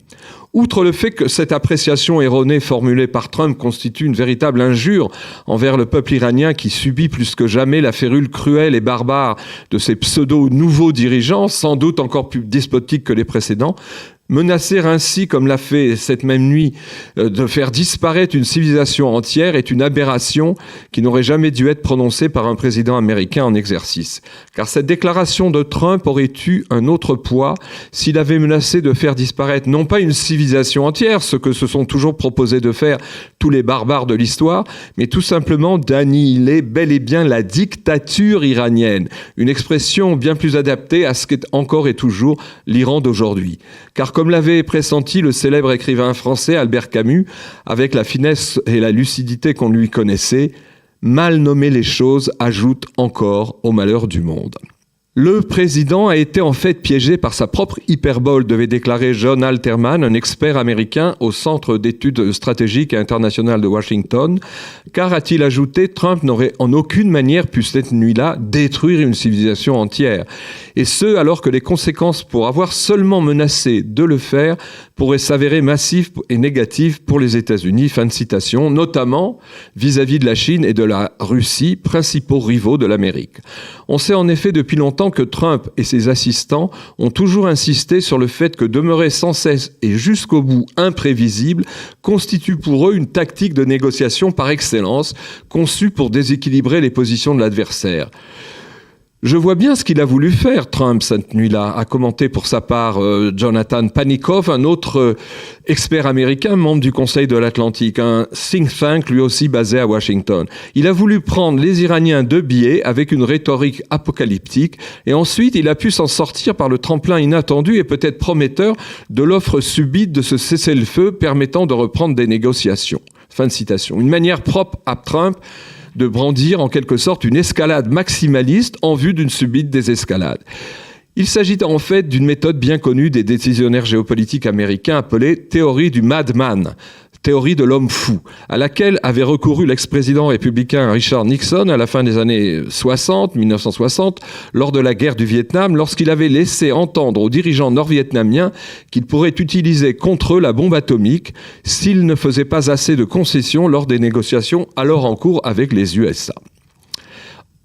Outre le fait que cette appréciation erronée formulée par Trump constitue une véritable injure envers le peuple iranien qui subit plus que jamais la férule cruelle et barbare de ces pseudo-nouveaux dirigeants, sans doute encore plus despotiques que les précédents, menacer ainsi, comme l'a fait cette même nuit, de faire disparaître une civilisation entière est une aberration qui n'aurait jamais dû être prononcée par un président américain en exercice. Car cette déclaration de Trump aurait eu un autre poids s'il avait menacé de faire disparaître non pas une civilisation entière, ce que se sont toujours proposés de faire tous les barbares de l'histoire, mais tout simplement d'annihiler bel et bien la dictature iranienne. Une expression bien plus adaptée à ce qu'est encore et toujours l'Iran d'aujourd'hui. Car comme l'avait pressenti le célèbre écrivain français Albert Camus, avec la finesse et la lucidité qu'on lui connaissait, mal nommer les choses ajoute encore au malheur du monde. Le président a été en fait piégé par sa propre hyperbole, devait déclarer John Alterman, un expert américain au Centre d'études stratégiques et internationales de Washington, car, a-t-il ajouté, Trump n'aurait en aucune manière pu cette nuit-là détruire une civilisation entière. Et ce, alors que les conséquences pour avoir seulement menacé de le faire pourraient s'avérer massives et négatives pour les États-Unis, fin de citation, notamment vis-à-vis de la Chine et de la Russie, principaux rivaux de l'Amérique. On sait en effet depuis longtemps que Trump et ses assistants ont toujours insisté sur le fait que demeurer sans cesse et jusqu'au bout imprévisible constitue pour eux une tactique de négociation par excellence, conçue pour déséquilibrer les positions de l'adversaire. Je vois bien ce qu'il a voulu faire, Trump, cette nuit-là, a commenté pour sa part Jonathan Panikoff, un autre expert américain, membre du Conseil de l'Atlantique, un think tank lui aussi basé à Washington. Il a voulu prendre les Iraniens de biais avec une rhétorique apocalyptique et ensuite il a pu s'en sortir par le tremplin inattendu et peut-être prometteur de l'offre subite de ce cessez-le-feu permettant de reprendre des négociations. Fin de citation. Une manière propre à Trump de brandir en quelque sorte une escalade maximaliste en vue d'une subite désescalade. Il s'agit en fait d'une méthode bien connue des décisionnaires géopolitiques américains appelée théorie du madman, théorie de l'homme fou, à laquelle avait recouru l'ex-président républicain Richard Nixon à la fin des années 1960, lors de la guerre du Vietnam, lorsqu'il avait laissé entendre aux dirigeants nord-vietnamiens qu'ils pourraient utiliser contre eux la bombe atomique s'ils ne faisaient pas assez de concessions lors des négociations alors en cours avec les USA.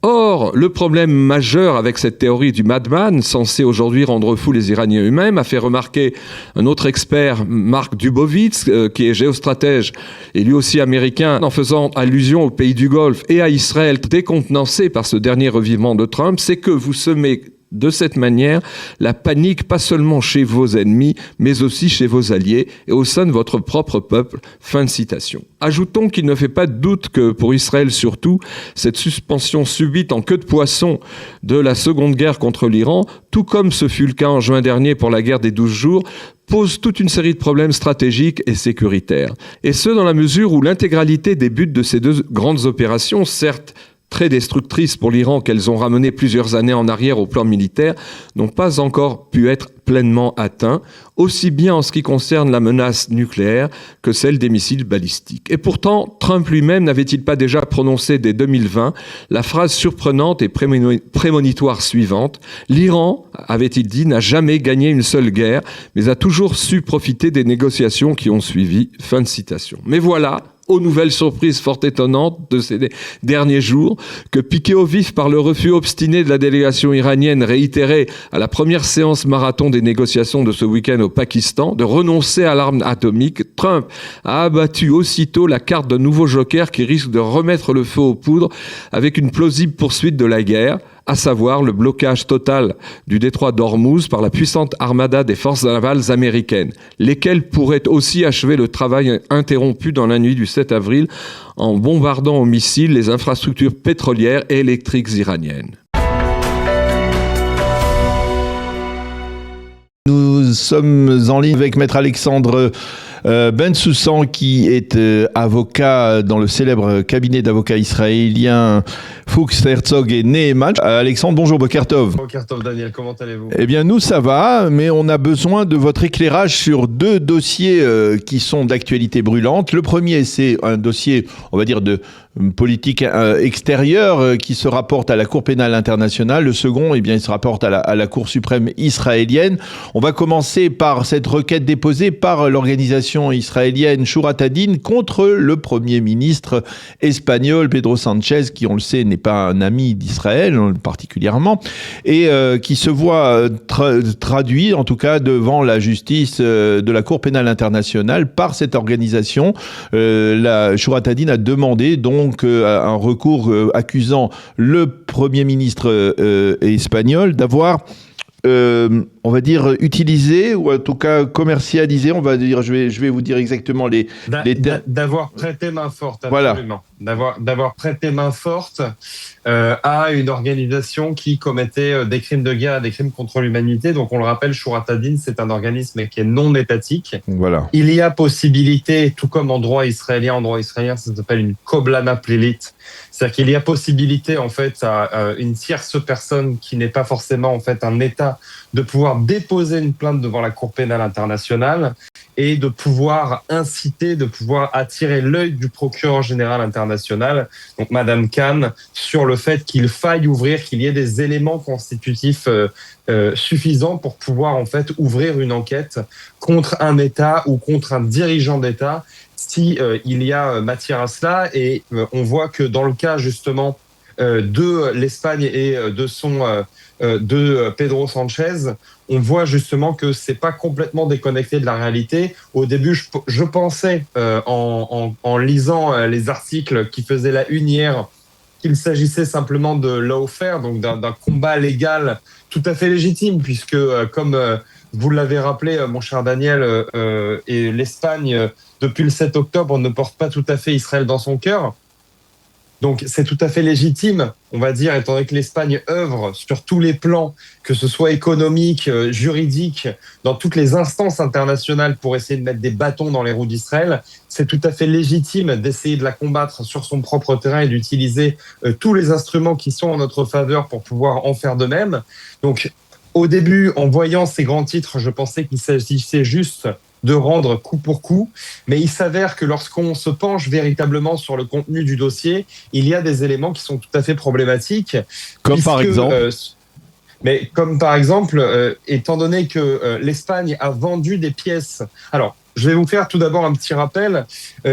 Or, le problème majeur avec cette théorie du madman, censée aujourd'hui rendre fous les Iraniens eux-mêmes, a fait remarquer un autre expert, Mark Dubowitz, qui est géostratège et lui aussi américain, en faisant allusion aux pays du Golfe et à Israël, décontenancé par ce dernier revivement de Trump, c'est que vous semez de cette manière la panique pas seulement chez vos ennemis, mais aussi chez vos alliés et au sein de votre propre peuple. Fin de citation. Ajoutons qu'il ne fait pas de doute que, pour Israël surtout, cette suspension subite en queue de poisson de la seconde guerre contre l'Iran, tout comme ce fut le cas en juin dernier pour la guerre des 12 jours, pose toute une série de problèmes stratégiques et sécuritaires. Et ce, dans la mesure où l'intégralité des buts de ces deux grandes opérations, certes très destructrices pour l'Iran qu'elles ont ramené plusieurs années en arrière au plan militaire, n'ont pas encore pu être pleinement atteints, aussi bien en ce qui concerne la menace nucléaire que celle des missiles balistiques. Et pourtant, Trump lui-même n'avait-il pas déjà prononcé dès 2020 la phrase surprenante et prémonitoire suivante : l'Iran, avait-il dit, n'a jamais gagné une seule guerre, mais a toujours su profiter des négociations qui ont suivi. Fin de citation. Mais voilà, aux nouvelles surprises fort étonnantes de ces derniers jours, que piqué au vif par le refus obstiné de la délégation iranienne réitérée à la première séance marathon des négociations de ce week-end au Pakistan, de renoncer à l'arme atomique, Trump a abattu aussitôt la carte d'un nouveau joker qui risque de remettre le feu aux poudres avec une plausible poursuite de la guerre, à savoir le blocage total du détroit d'Ormuz par la puissante armada des forces navales américaines, lesquelles pourraient aussi achever le travail interrompu dans la nuit du 7 avril en bombardant au missile les infrastructures pétrolières et électriques iraniennes. Nous sommes en ligne avec Maître Alexandre Bensoussan, qui est avocat dans le célèbre cabinet d'avocats israélien Fuchs, Herzog et Nehman. Alexandre, bonjour, Boker Tov. Boker Tov, Daniel, comment allez-vous ? Eh bien, nous, ça va, mais on a besoin de votre éclairage sur deux dossiers qui sont d'actualité brûlante. Le premier, c'est un dossier, on va dire, de politique extérieure qui se rapporte à la Cour pénale internationale. Le second, eh bien, il se rapporte à la Cour suprême israélienne. On va commencer par cette requête déposée par l'organisation israélienne Shurat Adin contre le Premier ministre espagnol Pedro Sanchez, qui, on le sait, n'est pas un ami d'Israël particulièrement, et qui se voit traduit, en tout cas, devant la justice de la Cour pénale internationale par cette organisation. La Shurat Adin a demandé donc un recours accusant le Premier ministre espagnol d'avoir on va dire, utilisé ou en tout cas commercialisé, on va dire, je vais vous dire exactement les D'avoir prêté main forte, Voilà. absolument. D'avoir prêté main forte à une organisation qui commettait des crimes de guerre et des crimes contre l'humanité. Donc, on le rappelle, Shurat ad-Din, c'est un organisme qui est non étatique. Voilà. Il y a possibilité, tout comme en droit israélien, ça s'appelle une koblana plélit. C'est-à-dire qu'il y a possibilité, en fait, à une tierce personne qui n'est pas forcément, en fait, un État, de pouvoir déposer une plainte devant la Cour pénale internationale et de pouvoir inciter, de pouvoir attirer l'œil du procureur général international, donc Madame Khan, sur le fait qu'il faille ouvrir, qu'il y ait des éléments constitutifs suffisants pour pouvoir, en fait, ouvrir une enquête contre un État ou contre un dirigeant d'État si il y a matière à cela. Et on voit que dans le cas justement de l'Espagne et de Pedro Sanchez, on voit justement que c'est pas complètement déconnecté de la réalité. Au début, je pensais en lisant les articles qui faisaient la une hier qu'il s'agissait simplement de lawfare, donc d'un combat légal tout à fait légitime, puisque comme vous l'avez rappelé, mon cher Daniel, et l'Espagne, depuis le 7 octobre, ne porte pas tout à fait Israël dans son cœur. Donc c'est tout à fait légitime, on va dire, étant donné que l'Espagne œuvre sur tous les plans, que ce soit économique, juridique, dans toutes les instances internationales pour essayer de mettre des bâtons dans les roues d'Israël. C'est tout à fait légitime d'essayer de la combattre sur son propre terrain et d'utiliser tous les instruments qui sont en notre faveur pour pouvoir en faire de même. Donc au début, en voyant ces grands titres, je pensais qu'il s'agissait juste de rendre coup pour coup, mais il s'avère que lorsqu'on se penche véritablement sur le contenu du dossier, il y a des éléments qui sont tout à fait problématiques. Comme par exemple comme par exemple, étant donné que l'Espagne a vendu des pièces. Alors, je vais vous faire tout d'abord un petit rappel.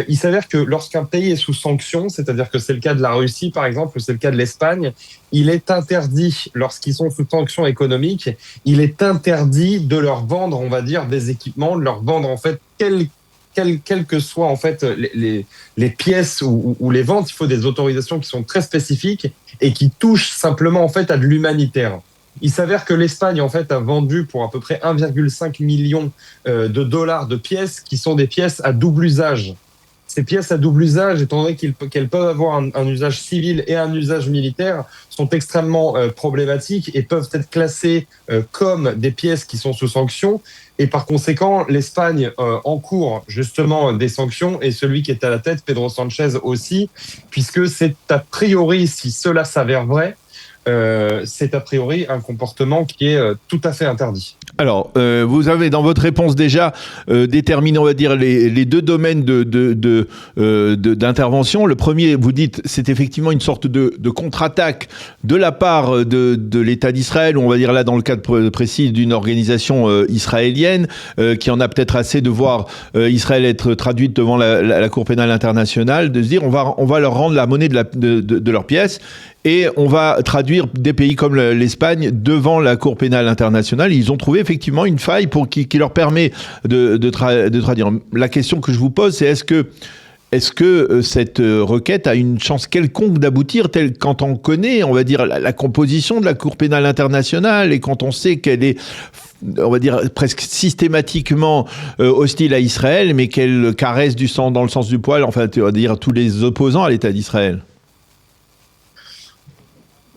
Il s'avère que lorsqu'un pays est sous sanction, c'est-à-dire que c'est le cas de la Russie par exemple, ou c'est le cas de l'Espagne, il est interdit, lorsqu'ils sont sous sanction économique, il est interdit de leur vendre, on va dire, des équipements, de leur vendre en fait quelles que soient en fait les pièces ou les ventes. Il faut des autorisations qui sont très spécifiques et qui touchent simplement en fait à de l'humanitaire. Il s'avère que l'Espagne, en fait, a vendu pour à peu près 1,5 million de dollars de pièces qui sont des pièces à double usage. Ces pièces à double usage, étant donné qu'elles peuvent avoir un usage civil et un usage militaire, sont extrêmement problématiques et peuvent être classées comme des pièces qui sont sous sanction. Et par conséquent, l'Espagne encourt justement des sanctions, et celui qui est à la tête, Pedro Sanchez aussi, puisque c'est a priori, si cela s'avère vrai, c'est a priori un comportement qui est tout à fait interdit. Alors, vous avez dans votre réponse déjà déterminé, on va dire, les deux domaines d'intervention. Le premier, vous dites, c'est effectivement une sorte de contre-attaque de la part de l'État d'Israël, ou on va dire là dans le cadre précis d'une organisation israélienne, qui en a peut-être assez de voir Israël être traduite devant la Cour pénale internationale, de se dire on va leur rendre la monnaie de leur pièce. Et on va traduire des pays comme l'Espagne devant la Cour pénale internationale. Ils ont trouvé effectivement une faille qui leur permet de traduire. La question que je vous pose, c'est est-ce que cette requête a une chance quelconque d'aboutir, quand on connaît, on va dire, la composition de la Cour pénale internationale, et quand on sait qu'elle est, on va dire, presque systématiquement hostile à Israël, mais qu'elle caresse du sang dans le sens du poil, enfin, on va dire, tous les opposants à l'État d'Israël?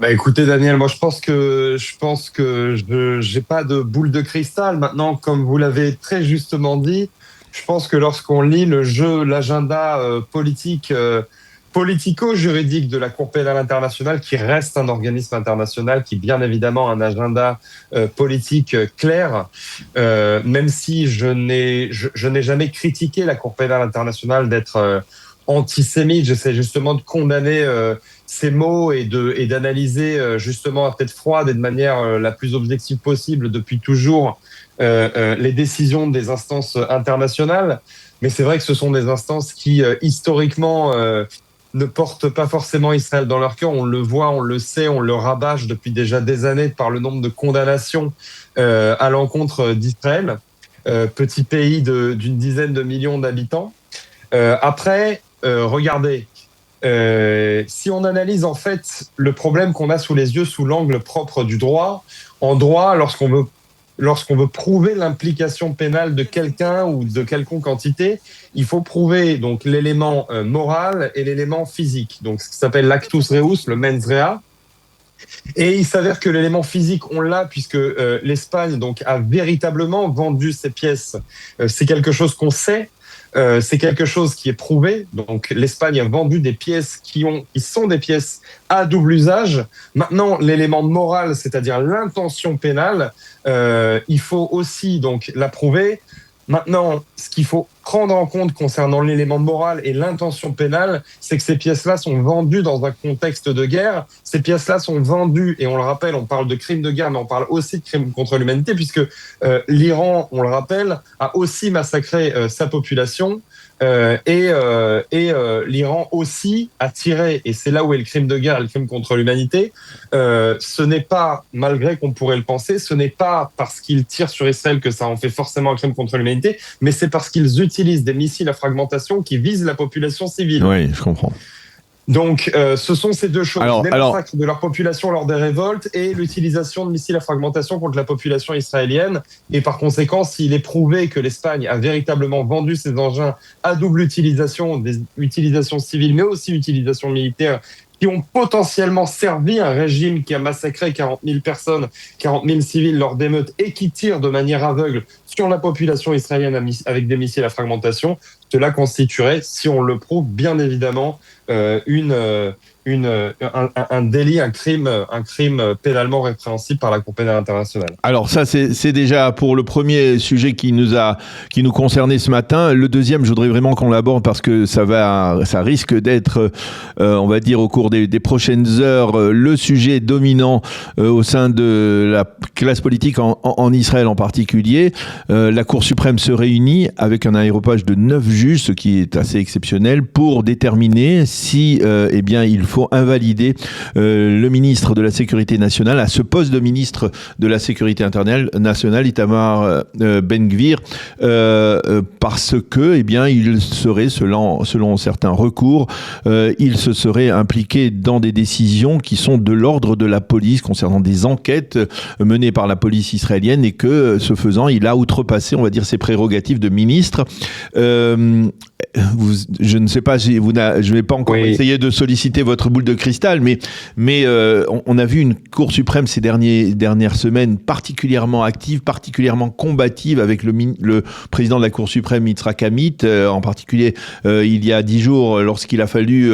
Bah écoutez Daniel, moi je pense que je j'ai pas de boule de cristal. Maintenant, comme vous l'avez très justement dit, je pense que lorsqu'on lit l'agenda politico-juridique de la Cour pénale internationale, qui reste un organisme international, qui bien évidemment a un agenda politique clair, même si je n'ai jamais critiqué la Cour pénale internationale d'être antisémite, j'essaie justement de condamner ces mots et d'analyser justement à tête froide et de manière la plus objective possible depuis toujours les décisions des instances internationales. Mais c'est vrai que ce sont des instances qui historiquement ne portent pas forcément Israël dans leur cœur. On le voit, on le sait, on le rabâche depuis déjà des années par le nombre de condamnations à l'encontre d'Israël, petit pays d'une dizaine de millions d'habitants. Après, regardez, si on analyse en fait le problème qu'on a sous les yeux sous l'angle propre du droit, en droit, lorsqu'on veut lorsqu'on veut prouver l'implication pénale de quelqu'un ou de quelconque entité, il faut prouver donc l'élément moral et l'élément physique. Donc ce qui s'appelle l'actus reus, le mens rea. Et il s'avère que l'élément physique, on l'a puisque l'Espagne donc a véritablement vendu ses pièces. C'est quelque chose qu'on sait. C'est quelque chose qui est prouvé. Donc, l'Espagne a vendu des pièces qui sont des pièces à double usage. Maintenant, l'élément moral, c'est-à-dire l'intention pénale, il faut aussi donc la prouver. Maintenant, ce qu'il faut prendre en compte concernant l'élément moral et l'intention pénale, c'est que ces pièces-là sont vendues dans un contexte de guerre. Ces pièces-là sont vendues, et on le rappelle, on parle de crimes de guerre, mais on parle aussi de crimes contre l'humanité, puisque l'Iran, on le rappelle, a aussi massacré sa population. Et l'Iran aussi a tiré, et c'est là où est le crime de guerre et le crime contre l'humanité, ce n'est pas, malgré qu'on pourrait le penser, ce n'est pas parce qu'ils tirent sur Israël que ça en fait forcément un crime contre l'humanité, mais c'est parce qu'ils utilisent des missiles à fragmentation qui visent la population civile. Oui, je comprends. Donc, ce sont ces deux choses, les massacres de leur population lors des révoltes et l'utilisation de missiles à fragmentation contre la population israélienne. Et par conséquent, s'il est prouvé que l'Espagne a véritablement vendu ces engins à double utilisation, des utilisations civiles, mais aussi utilisation militaire, qui ont potentiellement servi un régime qui a massacré 40 000 personnes, 40 000 civils lors d'émeutes et qui tire de manière aveugle sur la population israélienne avec des missiles à fragmentation, cela constituerait, si on le prouve, bien évidemment, un délit, un crime pénalement répréhensible par la Cour pénale internationale. Alors ça, c'est déjà pour le premier sujet qui nous concernait ce matin. Le deuxième, je voudrais vraiment qu'on l'aborde parce que ça risque d'être, on va dire, au cours des prochaines heures, le sujet dominant au sein de la classe politique en Israël en particulier. La Cour suprême se réunit avec un aréopage de 9 juges, ce qui est assez exceptionnel, pour déterminer si, eh bien, il faut invalider le ministre de la Sécurité nationale à ce poste de ministre de la Sécurité nationale, Itamar Ben-Gvir, parce que, eh bien, il serait, selon certains recours, il se serait impliqué dans des décisions qui sont de l'ordre de la police concernant des enquêtes menées par la police israélienne et que, ce faisant, il a outrepassé, on va dire, ses prérogatives de ministre. Je ne sais pas, je ne vais pas encore essayer de solliciter votre boule de cristal, mais on a vu une Cour suprême ces dernières semaines particulièrement active, particulièrement combative avec le président de la Cour suprême, Yitzhak Amit, en particulier il y a 10 jours, lorsqu'il a fallu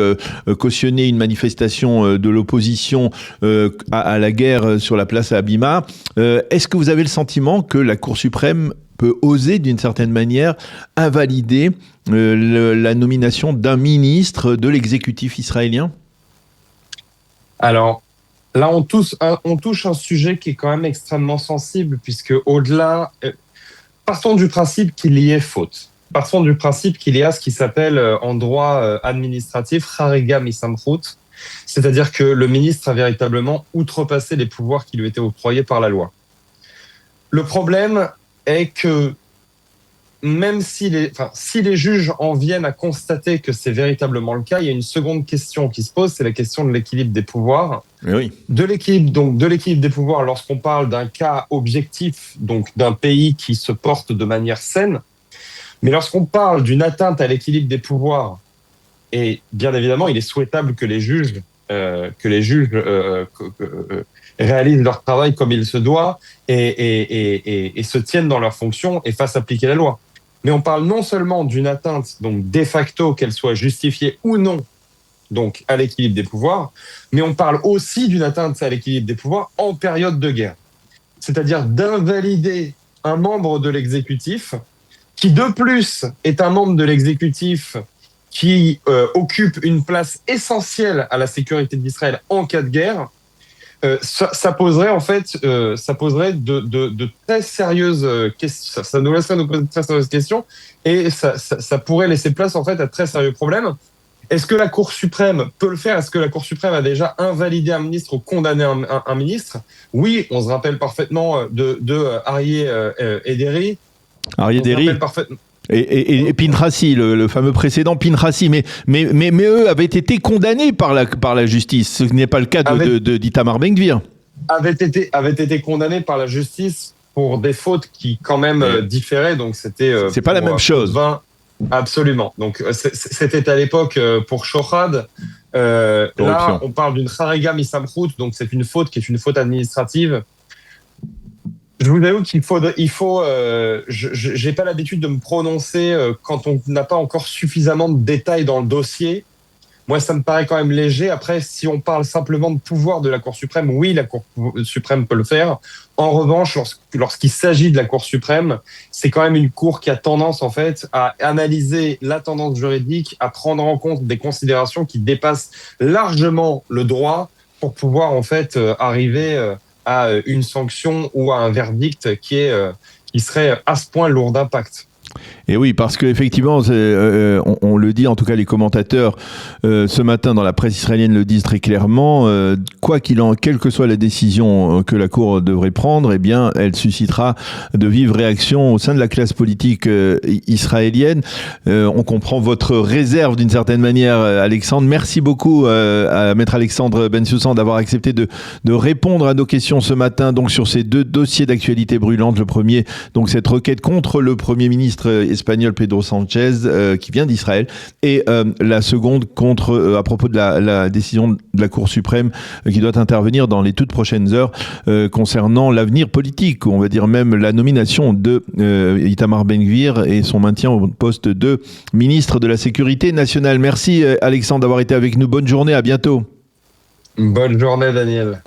cautionner une manifestation de l'opposition à la guerre sur la place à Habima. Est-ce que vous avez le sentiment que la Cour suprême peut oser, d'une certaine manière, invalider la nomination d'un ministre de l'exécutif israélien? Alors, là, on touche un sujet qui est quand même extrêmement sensible, puisque au-delà, partons du principe qu'il y ait faute. Partons du principe qu'il y a ce qui s'appelle en droit administratif Hariga Misamchut, c'est-à-dire que le ministre a véritablement outrepassé les pouvoirs qui lui étaient octroyés par la loi. Le problème est que même si les juges en viennent à constater que c'est véritablement le cas, il y a une seconde question qui se pose, c'est la question de l'équilibre des pouvoirs. Oui. De l'équilibre des pouvoirs lorsqu'on parle d'un cas objectif, donc d'un pays qui se porte de manière saine. Mais lorsqu'on parle d'une atteinte à l'équilibre des pouvoirs, et bien évidemment, il est souhaitable que les juges réalisent leur travail comme il se doit et se tiennent dans leurs fonctions et fassent appliquer la loi. Mais on parle non seulement d'une atteinte, donc de facto, qu'elle soit justifiée ou non, donc à l'équilibre des pouvoirs, mais on parle aussi d'une atteinte à l'équilibre des pouvoirs en période de guerre. C'est-à-dire d'invalider un membre de l'exécutif qui, de plus, est un membre de l'exécutif qui occupe une place essentielle à la sécurité d'Israël en cas de guerre. Ça poserait en fait, de très sérieuses questions. Ça nous laisserait nous poser de très sérieuses questions et ça pourrait laisser place en fait à de très sérieux problèmes. Est-ce que la Cour suprême peut le faire? Est-ce que la Cour suprême a déjà invalidé un ministre ou condamné un ministre? Oui, on se rappelle parfaitement de Aryeh Ederi. Aryeh Ederi. Et Pinchasi, le fameux précédent Pinchasi, mais eux avaient été condamnés par la justice. Ce n'est pas le cas d'Itamar Ben-Gvir. Avaient été condamnés par la justice pour des fautes qui quand même différaient. Donc c'était c'est pas la même chose. 20, absolument. Donc c'était à l'époque pour Shohad. Là, on parle d'une Hariga Misamchut, donc c'est une faute qui est une faute administrative. Je vous avoue qu'il faut j'ai pas l'habitude de me prononcer quand on n'a pas encore suffisamment de détails dans le dossier. Moi, ça me paraît quand même léger. Après, si on parle simplement de pouvoir de la Cour suprême, oui, la Cour suprême peut le faire. En revanche, lorsqu'il s'agit de la Cour suprême, c'est quand même une Cour qui a tendance, en fait, à analyser la tendance juridique, à prendre en compte des considérations qui dépassent largement le droit pour pouvoir, en fait, arriver à une sanction ou à un verdict qui serait à ce point lourd d'impact. Et oui, parce qu'effectivement, on le dit, en tout cas les commentateurs ce matin dans la presse israélienne le disent très clairement, quelle que soit la décision que la Cour devrait prendre, eh bien, elle suscitera de vives réactions au sein de la classe politique israélienne. On comprend votre réserve d'une certaine manière, Alexandre. Merci beaucoup à Maître Alexandre Bensoussan d'avoir accepté de répondre à nos questions ce matin donc sur ces deux dossiers d'actualité brûlante. Le premier, donc cette requête contre le Premier ministre espagnol Pedro Sanchez qui vient d'Israël et la seconde à propos de la décision de la Cour suprême qui doit intervenir dans les toutes prochaines heures concernant l'avenir politique, ou on va dire même la nomination de Itamar Ben-Gvir et son maintien au poste de ministre de la Sécurité nationale. Merci Alexandre d'avoir été avec nous. Bonne journée, à bientôt. Bonne journée Daniel.